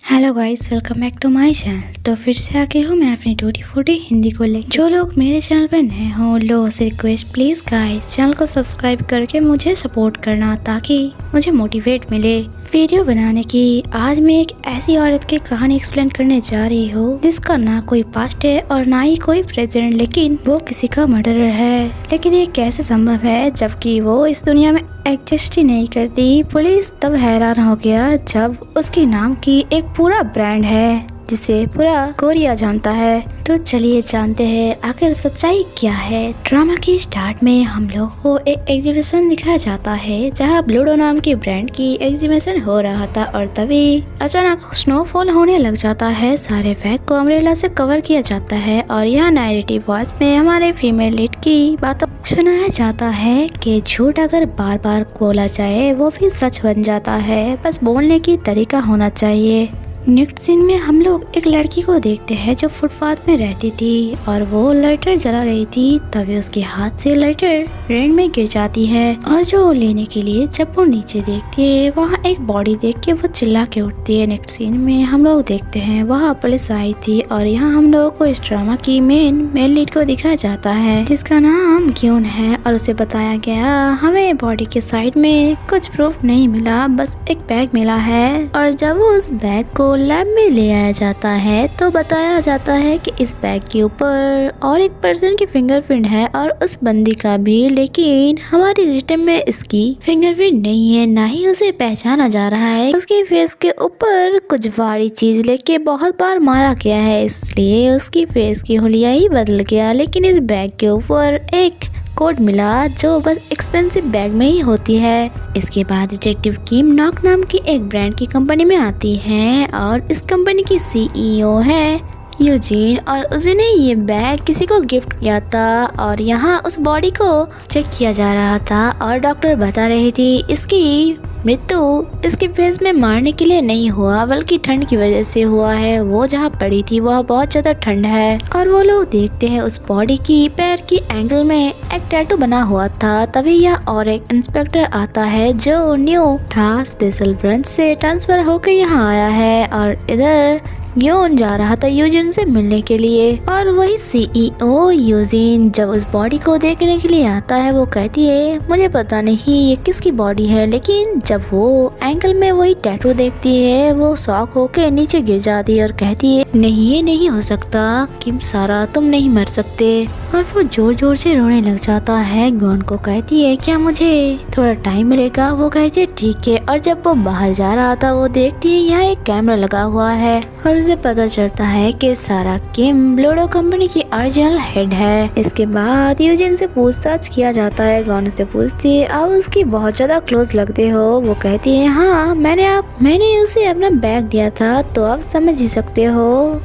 Hello guys, welcome back to my channel. तो फिर से आके हूँ मैं अपनी टूटी फूटी हिंदी को लेकर। जो लोग मेरे चैनल पर नए हों उन लोगों से रिक्वेस्ट, प्लीज़ गाइस चैनल को सब्सक्राइब करके मुझे सपोर्ट करना ताकि मुझे मोटिवेट मिले वीडियो बनाने की। आज मैं एक ऐसी औरत की कहानी एक्सप्लेन करने जा रही हूँ जिसका ना कोई पास्ट है और ना ही कोई प्रेजेंट, लेकिन वो किसी का मर्डरर है। लेकिन ये कैसे संभव है जबकि वो इस दुनिया में एग्जिस्ट ही नहीं करती। पुलिस तब हैरान हो गया जब उसके नाम की एक पूरा ब्रांड है जिसे पूरा कोरिया जानता है। तो चलिए जानते हैं आखिर सच्चाई क्या है। ड्रामा की स्टार्ट में हम लोग को एक एग्जीबिशन दिखाया जाता है जहां ब्लूडो नाम की ब्रांड की एग्जीबिशन हो रहा था और तभी अचानक स्नोफॉल होने लग जाता है। सारे बैग को अम्ब्रेला से कवर किया जाता है और यहाँ नैरेटिव वॉइस में हमारे फीमेल लीड की बातों सुनाया जाता है कि झूठ अगर बार बार बोला जाए वो भी सच बन जाता है, बस बोलने की तरीका होना चाहिए। नेक्स्ट सीन में हम लोग एक लड़की को देखते हैं जो फुटपाथ में रहती थी और वो लाइटर जला रही थी। तभी उसके हाथ से लाइटर रेन में गिर जाती है और जो लेने के लिए जब वो नीचे देखती है वहाँ एक बॉडी देख के वो चिल्ला के उठती है। नेक्स्ट सीन में हम लोग देखते हैं वहाँ पुलिस आई थी और यहाँ हम लोगों को इस ड्रामा की मेन लीड को दिखाया जाता है जिसका नाम ग्यून है और उसे बताया गया हमें बॉडी के साइड में कुछ प्रूफ नहीं मिला, बस एक बैग मिला है। और जब उस बैग को लैब में ले आया जाता है तो बताया जाता है कि इस बैग के ऊपर और एक पर्सन की फिंगरप्रिंट है और उस बंदी का भी, लेकिन हमारे सिस्टम में इसकी फिंगरप्रिंट नहीं है, ना ही उसे पहचाना जा रहा है। उसके फेस के ऊपर कुछ भारी चीज लेके बहुत बार मारा गया है, इसलिए उसकी फेस की हुलिया ही बदल गया। लेकिन इस बैग के ऊपर एक कोड मिला जो बस एक्सपेंसिव बैग में ही होती है। इसके बाद डिटेक्टिव किम नॉक नाम की एक ब्रांड की कंपनी में आती है और इस कंपनी की सीईओ है यूजीन और उसने ये बैग किसी को गिफ्ट किया था और यहाँ उस बॉडी को चेक किया जा रहा था और डॉक्टर बता रही थी इसकी मृत्यु इसके फेस में मारने के लिए नहीं हुआ बल्कि ठंड की वजह से हुआ है। वो जहाँ पड़ी थी वह बहुत ज्यादा ठंड है और वो लोग देखते हैं उस बॉडी की पैर की एंगल में एक टैटू बना हुआ था। तभी यह और एक इंस्पेक्टर आता है जो न्यू था, स्पेशल ब्रांच से ट्रांसफर होकर यहाँ आया है और इधर यून जा रहा था यूजिन से मिलने के लिए। और वही सीईओ यूजिन जब उस बॉडी को देखने के लिए आता है वो कहती है मुझे पता नहीं ये किसकी बॉडी है, लेकिन जब वो एंकल में वही टैटू देखती है वो शॉक होके नीचे गिर जाती है और कहती है नहीं ये नहीं हो सकता, किम सारा तुम नहीं मर सकते। और वो जोर जोर से रोने लग जाता है। गॉन को कहती है क्या मुझे थोड़ा टाइम मिलेगा, वो कहती है ठीक है। और जब वो बाहर जा रहा था वो देखती है यहाँ एक कैमरा लगा हुआ है और उसे पता चलता है कि सारा किम ब्लूडो कंपनी की ओरिजिनल हेड है। इसके बाद यूजिन से पूछताछ किया जाता है। गॉन से पूछती है आप उसकी बहुत ज्यादा क्लोज लगते हो, वो कहती है हाँ मैंने उसे अपना बैग दिया था तो आप समझ ही सकते हो।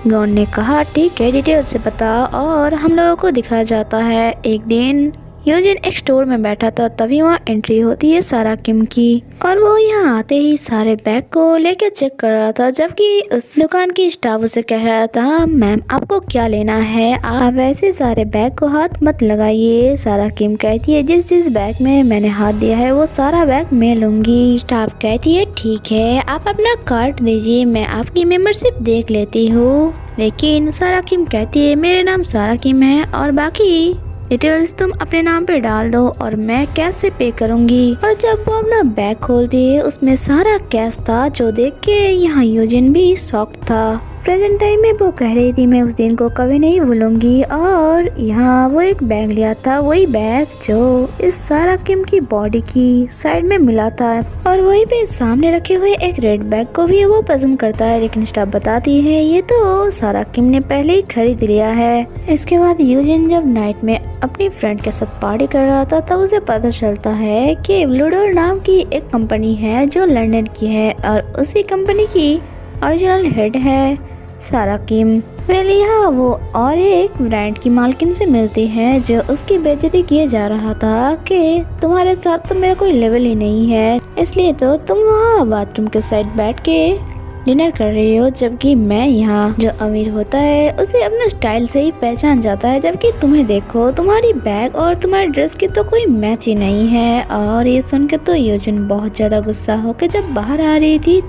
गॉन ने कहा ठीक है डिटेल से बता और हम लोगों को दिखाया जाता है एक दिन यूजिन एक स्टोर में बैठा था, तभी वहाँ एंट्री होती है सारा किम की और वो यहाँ आते ही सारे बैग को लेकर चेक कर रहा था, जबकि उस दुकान की स्टाफ उसे कह रहा था मैम आपको क्या लेना है, आप ऐसे सारे बैग को हाथ मत लगाइए। सारा किम कहती है जिस बैग में मैंने हाथ दिया है वो सारा बैग मैं लूंगी। स्टाफ कहती है ठीक है आप अपना कार्ड दीजिए मैं आपकी मेंबरशिप देख लेती हूँ, लेकिन सारा किम कहती है मेरे नाम सारा किम है और बाकी डिटेल्स तुम अपने नाम पे डाल दो और मैं कैश से पे करूंगी। और जब वो अपना बैग खोलती है उसमें सारा कैश था जो देख के यहाँ यूजिन भी शॉक था। प्रेजेंट टाइम में वो कह रही थी मैं उस दिन को कभी नहीं भूलूंगी और यहाँ वो एक बैग लिया था, वही बैग जो इस सारा किम की बॉडी की साइड में मिला था और वही पे सामने रखे हुए एक रेड बैग को भी वो पसंद करता है, लेकिन स्टाफ बताती है ये तो सारा किम ने पहले ही खरीद लिया है। इसके बाद यूजिन जब नाइट में अपनी फ्रेंड के साथ पार्टी कर रहा था तब उसे पता चलता है कि ब्लूडो नाम की एक कंपनी है जो लंदन की है और उसी कंपनी की ओरिजिनल हेड है सारा किम। यहाँ वो और एक ब्रांड की मालकिन से मिलती है जो उसकी बेइज्जती किए जा रहा था कि तुम्हारे साथ तो मेरा कोई लेवल ही नहीं है, इसलिए तो तुम वहाँ बाथरूम के साइड बैठ के डिनर कर रही हो, जबकि मैं यहाँ। जो अमीर होता है उसे अपने स्टाइल से ही पहचान जाता है, जबकि तुम्हें देखो, तुम्हारी बैग और तुम्हारी ड्रेस की तो कोई मैच ही नहीं है। और ये सुन के तो यूजिन बहुत ज्यादा गुस्सा होकर जब बाहर आ रही थी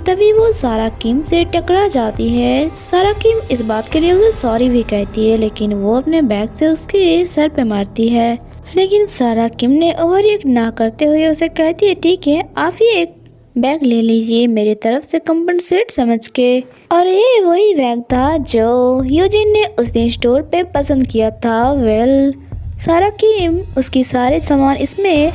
तभी वो सारा किम से टकरा जाती है। सारा किम इस बात के लिए उसे सॉरी भी कहती है, लेकिन वो अपने बैग से उसके सर पे मारती है। लेकिन सारा किम ने ओवररिएक्ट ना करते हुए उसे कहती है, ठीक है, आप ही एक बैग ले लीजिए मेरी तरफ से कंपनसेट समझ के। और ये वही बैग था जो यूजिन ने उस दिन स्टोर पे पसंद किया था। सारा किम उसकी सारे सामान इसमें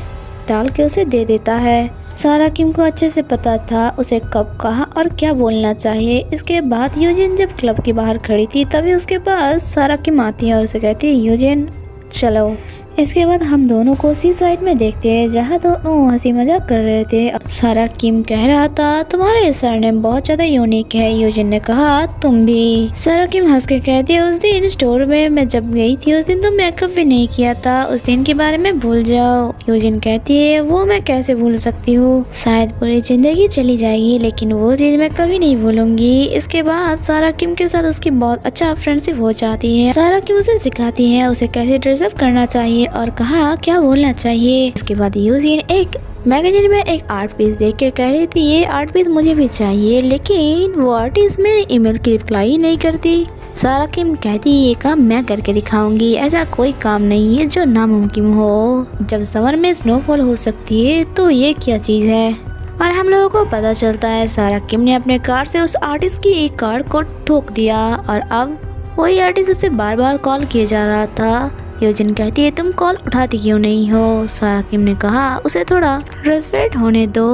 डाल के उसे दे देता है। सारा किम को अच्छे से पता था उसे कब, कहाँ और क्या बोलना चाहिए। इसके बाद यूजिन जब क्लब के बाहर खड़ी थी तभी उसके पास सारा किम आती है और उसे कहती है, यूजिन चलो। इसके बाद हम दोनों को सी साइड में देखते हैं जहाँ दोनों हंसी मजाक कर रहे थे। सारा किम कह रहा था, तुम्हारे सरनेम बहुत ज्यादा यूनिक है। यूजिन ने कहा, तुम भी। सारा किम हंस के कहती है, उस दिन स्टोर में मैं जब गई थी उस दिन तो मेकअप भी नहीं किया था, उस दिन के बारे में भूल जाओ। यूजिन कहती है, वो मैं कैसे भूल सकती हूँ, शायद पूरी जिंदगी चली जाएगी लेकिन वो चीज मैं कभी नहीं भूलूंगी। इसके बाद सारा किम के साथ उसकी बहुत अच्छा फ्रेंडशिप हो जाती है। सारा किम उसे सिखाती है उसे कैसे ड्रेसअप करना चाहिए और कहा क्या बोलना चाहिए। इसके बाद यूजिन एक मैगजीन में एक आर्ट पीस देख के कह रही थी, ये आर्ट पीस मुझे भी चाहिए, लेकिन वो आर्टिस्ट मेरे ईमेल की रिप्लाई नहीं करती। सारा किम कहती, ये काम मैं करके दिखाऊंगी, ऐसा कोई काम नहीं है जो नामुमकिन हो। जब समर में स्नोफॉल हो सकती है तो ये क्या चीज है। और हम लोगों को पता चलता है सारा किम ने अपने कार से उस आर्टिस्ट की एक कार को ठोक दिया और अब वही आर्टिस्ट उसे बार बार कॉल किए जा रहा था। यूजिन कहती है, तुम कॉल उठाती क्यों नहीं हो। सारा किम ने कहा, उसे थोड़ा रेस्पेक्ट होने दो।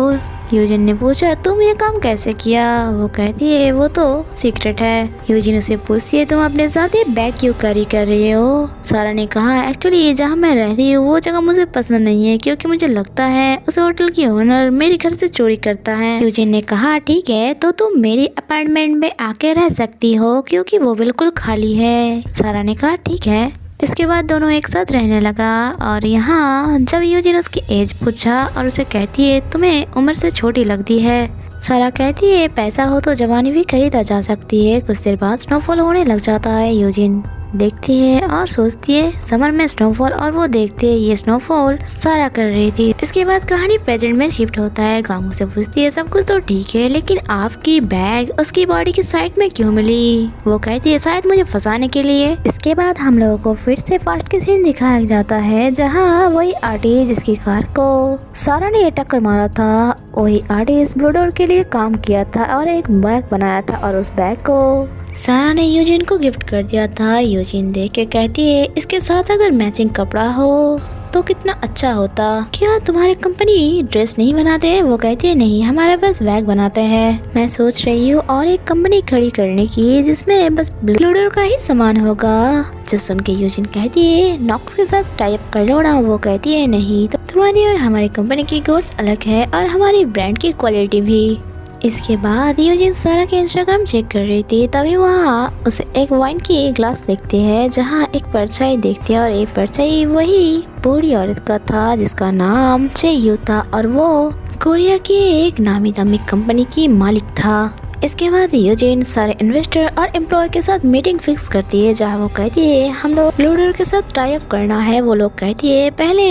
यूजिन ने पूछा, तुम ये काम कैसे किया। वो कहती है, वो तो सीक्रेट है। यूजिन उसे पूछती है, तुम अपने साथ ये बैग क्यों कैरी कर रही हो। सारा ने कहा, एक्चुअली जहाँ मैं रह रही हूँ वो जगह मुझे पसंद नहीं है, क्योंकि मुझे लगता है उस होटल की ओनर मेरे घर से चोरी करता है। यूजिन ने कहा, ठीक है, तो तुम मेरी अपार्टमेंट में आके रह सकती हो, क्योंकि वो बिल्कुल खाली है। सारा ने कहा, ठीक है। इसके बाद दोनों एक साथ रहने लगा। और यहाँ जब यूजिन उसकी एज पूछा और उसे कहती है, तुम्हें उम्र से छोटी लगती है। सारा कहती है, पैसा हो तो जवानी भी खरीदा जा सकती है। कुछ देर बाद स्नोफॉल होने लग जाता है। यूजिन देखती है और सोचती है समर में स्नोफॉल, और वो देखती है ये स्नोफॉल सारा कर रही थी। इसके बाद कहानी प्रेजेंट में शिफ्ट होता है। गांगू से पूछती है, सब कुछ तो ठीक है, लेकिन आपकी बैग उसकी बॉडी की साइड में क्यों मिली। वो कहती है, शायद मुझे फंसाने के लिए। इसके बाद हम लोगों को फिर से फास्ट के सीन दिखाया जाता है, जहाँ वही आर्टिस्ट जिसकी कार को सारा ने टक्कर मारा था, वही आर्टिस्ट ब्लू डोर के लिए काम किया था और एक बैग बनाया था, और उस बैग को सारा ने यूजिन को गिफ्ट कर दिया था। यूजिन देख के कहती है, इसके साथ अगर मैचिंग कपड़ा हो तो कितना अच्छा होता। क्या तुम्हारी कंपनी ड्रेस नहीं बनाते। वो कहती है, नहीं, हमारे पास बैग बनाते हैं। मैं सोच रही हूँ और एक कंपनी खड़ी करने की जिसमें बस ब्लू डोर का ही सामान होगा। जो सुन के यूजिन कहती है, नॉक्स के साथ टाई अप कर लो ना। वो कहती है, नहीं, तो तुम्हारी और हमारी कंपनी की गोल्स अलग है और हमारी ब्रांड की क्वालिटी भी। इसके बाद यूजिन सारा के इंस्टाग्राम चेक कर रही थी, तभी वहाँ उसे एक वाइन की ग्लास देखती है जहाँ एक परछाई देखती है, और एक परछाई वही बूढ़ी औरत का था जिसका नाम चेयू था, और वो कोरिया की एक नामी दामी कंपनी की मालिक था। इसके बाद यूजिन सारे इन्वेस्टर और एम्प्लॉय के साथ मीटिंग फिक्स करती है, जहाँ वो कहती है, हम लोग ब्लू डोर के साथ टाई अप करना है। वो लोग कहती है, पहले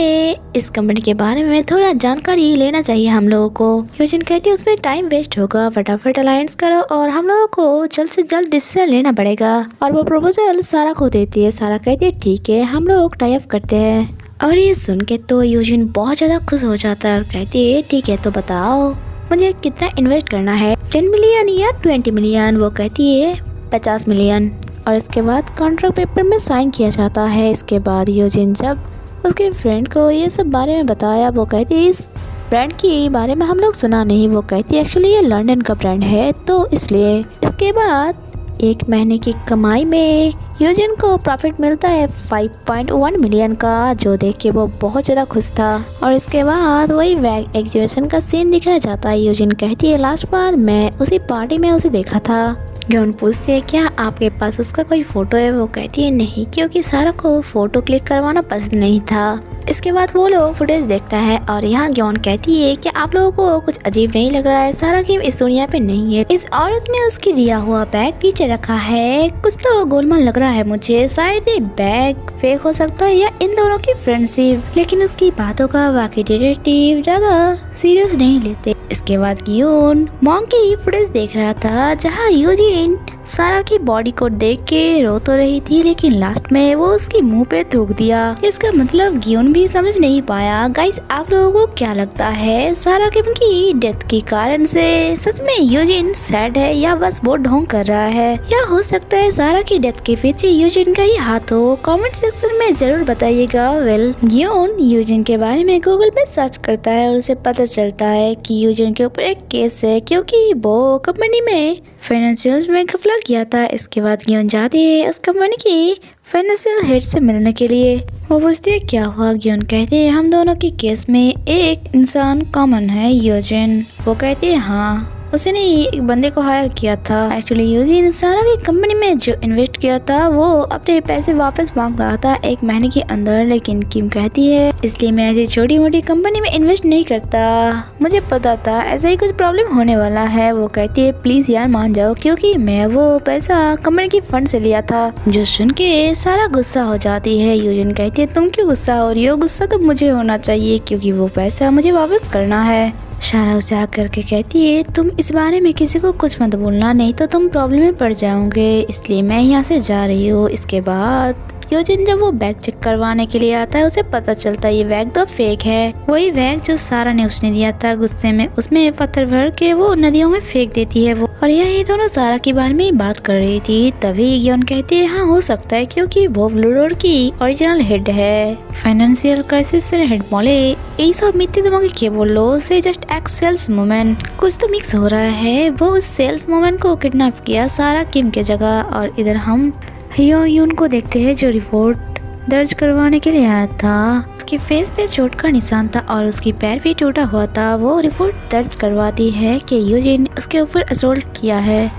इस कंपनी के बारे में थोड़ा जानकारी लेना चाहिए हम लोगों को। यूजिन कहती है, उसमें टाइम वेस्ट होगा, फटाफट अलायंस करो और हम लोगों को जल्द से जल्द डिसीजन लेना पड़ेगा। और वो प्रपोजल सारा को देती है। सारा कहती है, ठीक है, हम लोग टाई अप करते हैं। और ये सुन के तो यूजिन बहुत ज्यादा खुश हो जाता है और कहती है, ठीक है, तो बताओ मुझे कितना इन्वेस्ट करना है, 10 मिलियन या 20 मिलियन। वो कहती है 50 मिलियन। और इसके बाद कॉन्ट्रैक्ट पेपर में साइन किया जाता है। इसके बाद यूजिन जब उसके फ्रेंड को ये सब बारे में बताया, वो कहती है, इस ब्रांड के बारे में हम लोग सुना नहीं। वो कहती है, एक्चुअली ये लंदन का ब्रांड है तो इसलिए। इसके बाद एक महीने की कमाई में यूजिन को प्रॉफिट मिलता है 5.1 मिलियन का, जो देख के वो बहुत ज़्यादा खुश था। और इसके बाद वही बैग एग्जीबिशन का सीन दिखाया जाता है। यूजिन कहती है, लास्ट बार मैं उसी पार्टी में उसे देखा था। ग्योन पूछती है क्या आपके पास उसका कोई फोटो है। वो कहती है नहीं, क्योंकि सारा को फोटो क्लिक करवाना पसंद नहीं था। इसके बाद वो लोग फुटेज देखता है और यहाँ ग्योन कहती है कि आप लोगों को कुछ अजीब नहीं लग रहा है, सारा की इस दुनिया पे नहीं है। इस औरत ने उसकी दिया हुआ बैग पीछे रखा है, कुछ तो गोलमाल लग रहा है मुझे, शायद ये बैग फेक हो सकता है या इन दोनों की फ्रेंडशिप। लेकिन उसकी बातों का बाकी डिटेक्टिव ज्यादा सीरियस नहीं लेते। इसके बाद ग्योन मॉन्ग की फुटेज देख रहा था जहाँ यूजिन सारा की बॉडी को देख के रो तो रही थी, लेकिन लास्ट में वो उसकी मुंह पे थूक दिया। इसका मतलब ग्योन भी समझ नहीं पाया। गाइस, आप लोगों को क्या लगता है सारा की डेथ के कारण से सच में यूजिन सैड है या बस वो ढोंग कर रहा है, या हो सकता है सारा की डेथ के पीछे यूजिन का ही हाथ हो। कमेंट सेक्शन में जरूर बताइएगा। वेल, ग्योन यूजिन के बारे में गूगल पे सर्च करता है और उसे पता चलता है कि यूजिन के ऊपर एक केस है क्योंकि वो कंपनी में फाइनेंशियल में घपला किया था। इसके बाद ग्योन जाती है उस कंपनी की फाइनेंशियल हेड से मिलने के लिए। वो पूछती है क्या हुआ। ग्योन कहती है हम दोनों के केस में एक इंसान कॉमन है, यूजिन। वो कहती है हाँ, उसने एक बंदे को हायर किया था। एक्चुअली यूजिन सारा की कंपनी में जो इन्वेस्ट किया था वो अपने पैसे वापस मांग रहा था 1 महीने के अंदर, लेकिन किम कहती है इसलिए मैं ऐसी छोटी मोटी कंपनी में इन्वेस्ट नहीं करता, मुझे पता था ऐसा ही कुछ प्रॉब्लम होने वाला है। वो कहती है प्लीज यार मान जाओ, क्योंकि मैं वो पैसा कंपनी की फंड से लिया था। जो सुन के सारा गुस्सा हो जाती है। यूजिन कहती है तुम क्यों गुस्सा हो रही हो, गुस्सा तो मुझे होना चाहिए क्योंकि वो पैसा मुझे वापस करना है। सारा उसे आकर के कहती है तुम इस बारे में किसी को कुछ मत बोलना, नहीं तो तुम प्रॉब्लम में पड़ जाओगे, इसलिए मैं यहाँ से जा रही हूँ। इसके बाद यूजिन जब वो बैग चेक करवाने के लिए आता है उसे पता चलता है ये बैग तो फेक है, वही बैग जो सारा ने उसने दिया था। गुस्से में उसमें पत्थर भर के वो नदियों में फेंक देती है वो, और यही दोनों सारा के बारे में बात कर रही थी। तभी ग्योन कहती है हाँ हो सकता है क्योंकि वो ब्लू डोर की ओरिजिनल हेड है। फाइनेंशियल क्राइसिस से हेड बोले यही सब मिथ्या दिमाग के बोलो से जस्ट एक्ट सेल्स वुमेन, कुछ तो मिक्स हो रहा है। वो उस सेल्स वुमेन को किडनैप किया सारा किम के जगह, और इधर हम यून को देखते हैं जो रिपोर्ट दर्ज करवाने के लिए आया था। उसके फेस पे चोट का निशान था और उसकी पैर भी टूटा हुआ था। वो रिपोर्ट दर्ज करवाती है कि यूजिन उसके ऊपर असोल्ट किया है,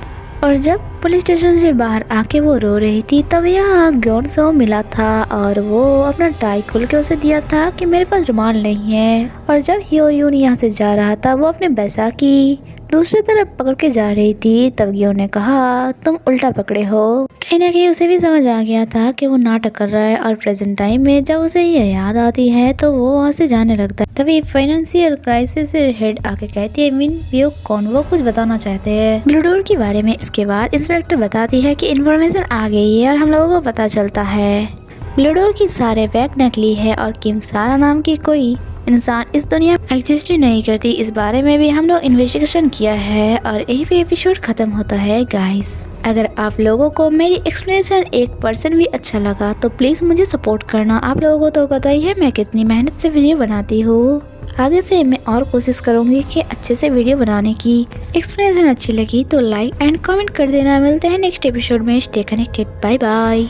और जब पुलिस स्टेशन से बाहर आके वो रो रही थी तब यहाँ ग्योन से मिला था और वो अपना टाई खोल के उसे दिया था कि मेरे पास रुमाल नहीं है। और जब यून यहाँ से जा रहा था वो अपने बैसाखी दूसरी तरफ पकड़ के जा रही थी, तब ग्योन ने कहा तुम उल्टा पकड़े हो। कहीं ना कहीं उसे भी समझ आ गया था कि वो नाटक कर रहा है, और प्रेजेंट टाइम में जब उसे ये याद आती है तो वो वहाँ से जाने लगता है। तभी फाइनेंशियल क्राइसिस से हेड आके कहती है मीन व्यू कौन, वो कुछ बताना चाहते हैं ब्लू डोर के बारे में। इसके बाद इंस्पेक्टर बताती है कि इन्फॉर्मेशन आ गई है और हम लोगों को पता चलता है ब्लू डोर की सारे बैग नकली है और किम सारा नाम की कोई इंसान इस दुनिया में एग्जिस्ट ही नहीं करती। इस बारे में भी हम लोग इन्वेस्टिगेशन किया है और यही पे एपिसोड खत्म होता है। गाइस, अगर आप लोगों को मेरी एक्सप्लेनेशन 1% भी अच्छा लगा तो प्लीज मुझे सपोर्ट करना। आप लोगों को तो पता ही है मैं कितनी मेहनत से वीडियो बनाती हूँ। आगे से मैं और कोशिश करूंगी कि अच्छे से वीडियो बनाने की। एक्सप्लेनेशन अच्छी लगी तो लाइक एंड कमेंट कर देना। मिलते हैं नेक्स्ट एपिसोड में। Stay connected, bye bye.